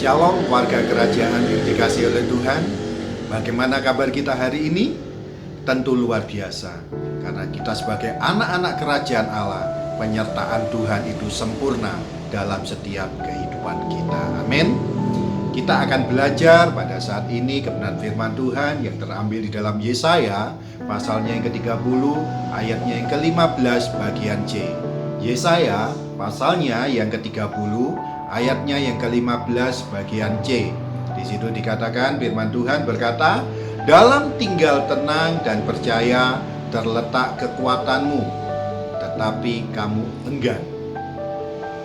Shalom warga kerajaan yang dikasihi oleh Tuhan. Bagaimana kabar kita hari ini? Tentu luar biasa, karena kita sebagai anak-anak kerajaan Allah, penyertaan Tuhan itu sempurna dalam setiap kehidupan kita. Amin. Kita akan belajar pada saat ini kebenaran firman Tuhan yang terambil di dalam Yesaya pasalnya yang ke-30 ayatnya yang ke-15 bagian C. Yesaya pasalnya yang ke-30 ayatnya yang ke-15 bagian C. Di situ dikatakan firman Tuhan berkata, "Dalam tinggal tenang dan percaya terletak kekuatanmu, tetapi kamu enggan."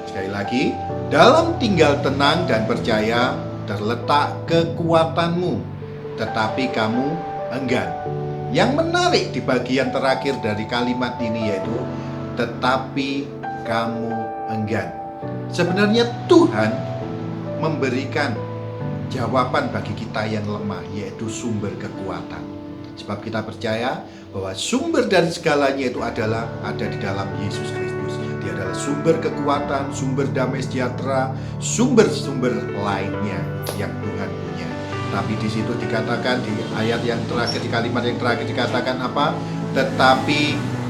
Sekali lagi, dalam tinggal tenang dan percaya terletak kekuatanmu, tetapi kamu enggan. Yang menarik di bagian terakhir dari kalimat ini yaitu tetapi kamu enggan. Sebenarnya Tuhan memberikan jawaban bagi kita yang lemah, yaitu sumber kekuatan. Sebab kita percaya bahwa sumber dari segalanya itu adalah ada di dalam Yesus Kristus. Dia adalah sumber kekuatan, sumber damai sejahtera, sumber-sumber lainnya yang Tuhan punya. Tapi di situ dikatakan di ayat yang terakhir, di kalimat yang terakhir dikatakan apa? Tetapi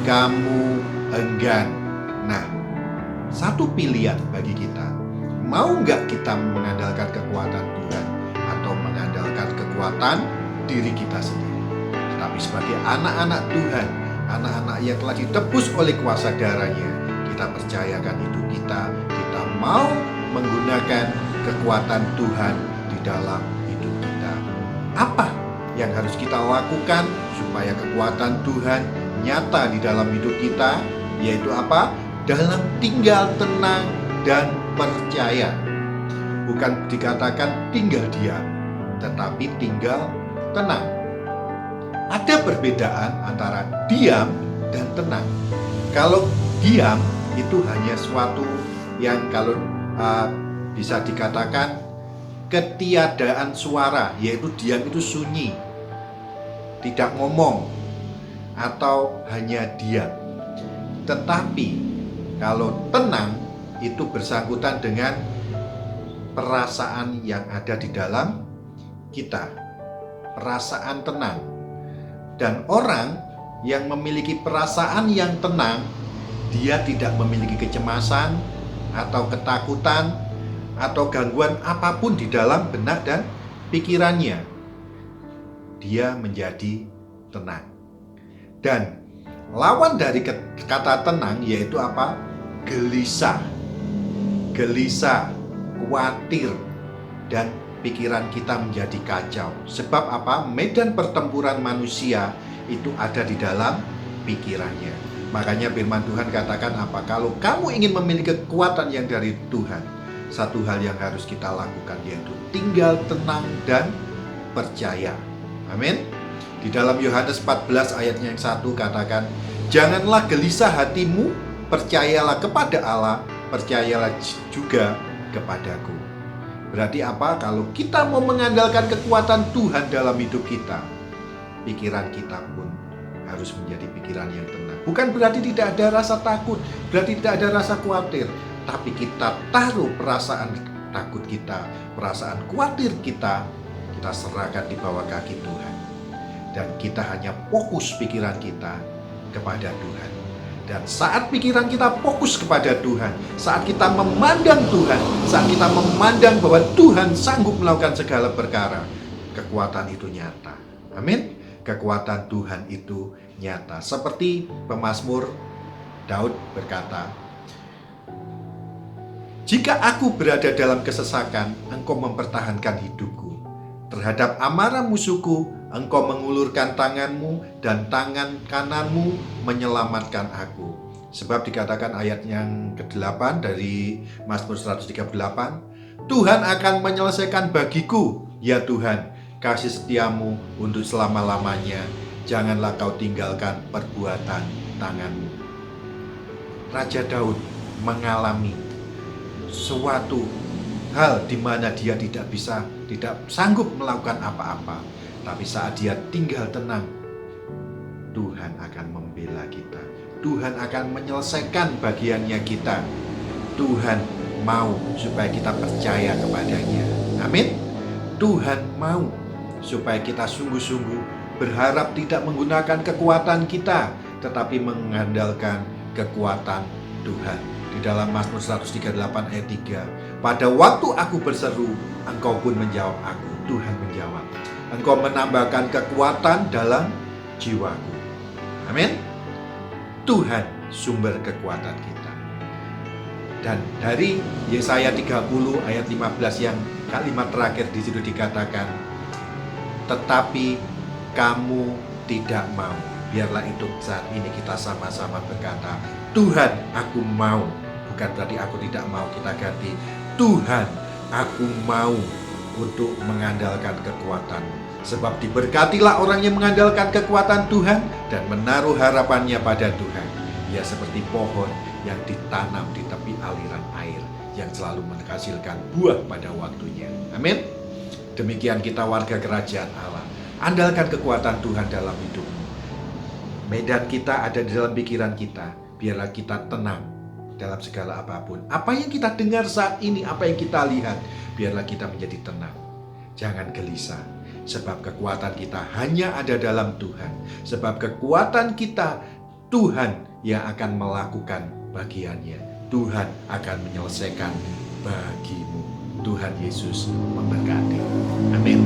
kamu enggan. Nah, satu pilihan bagi kita, mau nggak kita mengandalkan kekuatan Tuhan atau mengandalkan kekuatan diri kita sendiri. Tetapi sebagai anak-anak Tuhan, anak-anak yang telah ditebus oleh kuasa darahnya, kita percayakan itu kita mau menggunakan kekuatan Tuhan di dalam hidup kita. Apa yang harus kita lakukan supaya kekuatan Tuhan nyata di dalam hidup kita? Yaitu apa? Dalam tinggal tenang dan percaya. Bukan dikatakan tinggal diam, tetapi tinggal tenang. Ada perbedaan antara diam dan tenang. Kalau diam itu hanya suatu yang kalau bisa dikatakan ketiadaan suara, yaitu diam itu sunyi, tidak ngomong, atau hanya diam. Tetapi kalau tenang itu bersangkutan dengan perasaan yang ada di dalam kita, perasaan tenang. Dan orang yang memiliki perasaan yang tenang, dia tidak memiliki kecemasan atau ketakutan atau gangguan apapun di dalam benak dan pikirannya. Dia menjadi tenang. Dan lawan dari kata tenang yaitu apa? Gelisah, khawatir, dan pikiran kita menjadi kacau. Sebab apa? Medan pertempuran manusia itu ada di dalam pikirannya. Makanya firman Tuhan katakan apa? Kalau kamu ingin memiliki kekuatan yang dari Tuhan, satu hal yang harus kita lakukan yaitu tinggal tenang dan percaya. Amin. Di dalam Yohanes 14 ayatnya yang 1 katakan, "Janganlah gelisah hatimu, percayalah kepada Allah, percayalah juga kepadaku." Berarti apa? Kalau kita mau mengandalkan kekuatan Tuhan dalam hidup kita, pikiran kita pun harus menjadi pikiran yang tenang. Bukan berarti tidak ada rasa takut, berarti tidak ada rasa khawatir, tapi kita taruh perasaan takut kita, perasaan khawatir kita serahkan di bawah kaki Tuhan. Dan kita hanya fokus pikiran kita kepada Tuhan. Dan saat pikiran kita fokus kepada Tuhan, saat kita memandang Tuhan, saat kita memandang bahwa Tuhan sanggup melakukan segala perkara, kekuatan itu nyata. Amin. Kekuatan Tuhan itu nyata. Seperti pemazmur Daud berkata, "Jika aku berada dalam kesesakan, Engkau mempertahankan hidupku. Terhadap amarah musuhku, Engkau mengulurkan tanganmu dan tangan kananmu menyelamatkan aku." Sebab dikatakan ayat yang ke-8 dari Mazmur 138, "Tuhan akan menyelesaikan bagiku, ya Tuhan, kasih setiamu untuk selama-lamanya. Janganlah kau tinggalkan perbuatan tanganmu." Raja Daud mengalami suatu hal di mana dia tidak sanggup melakukan apa-apa. Tapi saat dia tinggal tenang, Tuhan akan membela kita. Tuhan akan menyelesaikan bagiannya kita. Tuhan mau supaya kita percaya kepadanya. Amin. Tuhan mau supaya kita sungguh-sungguh berharap tidak menggunakan kekuatan kita, tetapi mengandalkan kekuatan Tuhan. Di dalam Mazmur 138 ayat 3, pada waktu aku berseru, Engkau pun menjawab aku. Tuhan menjawab. Engkau menambahkan kekuatan dalam jiwaku. Amin. Tuhan sumber kekuatan kita. Dan dari Yesaya 30 ayat 15 yang kalimat terakhir di situ dikatakan, tetapi kamu tidak mau. Biarlah itu saat ini kita sama-sama berkata, Tuhan, aku mau. Bukan berarti aku tidak mau, kita ganti, Tuhan, aku mau untuk mengandalkan kekuatan. Sebab diberkatilah orang yang mengandalkan kekuatan Tuhan dan menaruh harapannya pada Tuhan. Ia seperti pohon yang ditanam di tepi aliran air, yang selalu menghasilkan buah pada waktunya. Amin. Demikian kita warga kerajaan Allah. Andalkan kekuatan Tuhan dalam hidupmu. Medan kita ada di dalam pikiran kita. Biarlah kita tenang dalam segala apapun. Apa yang kita dengar saat ini, apa yang kita lihat, biarlah kita menjadi tenang. Jangan gelisah. Sebab kekuatan kita hanya ada dalam Tuhan. Sebab kekuatan kita, Tuhan yang akan melakukan bagiannya. Tuhan akan menyelesaikan bagimu. Tuhan Yesus memberkati. Amin.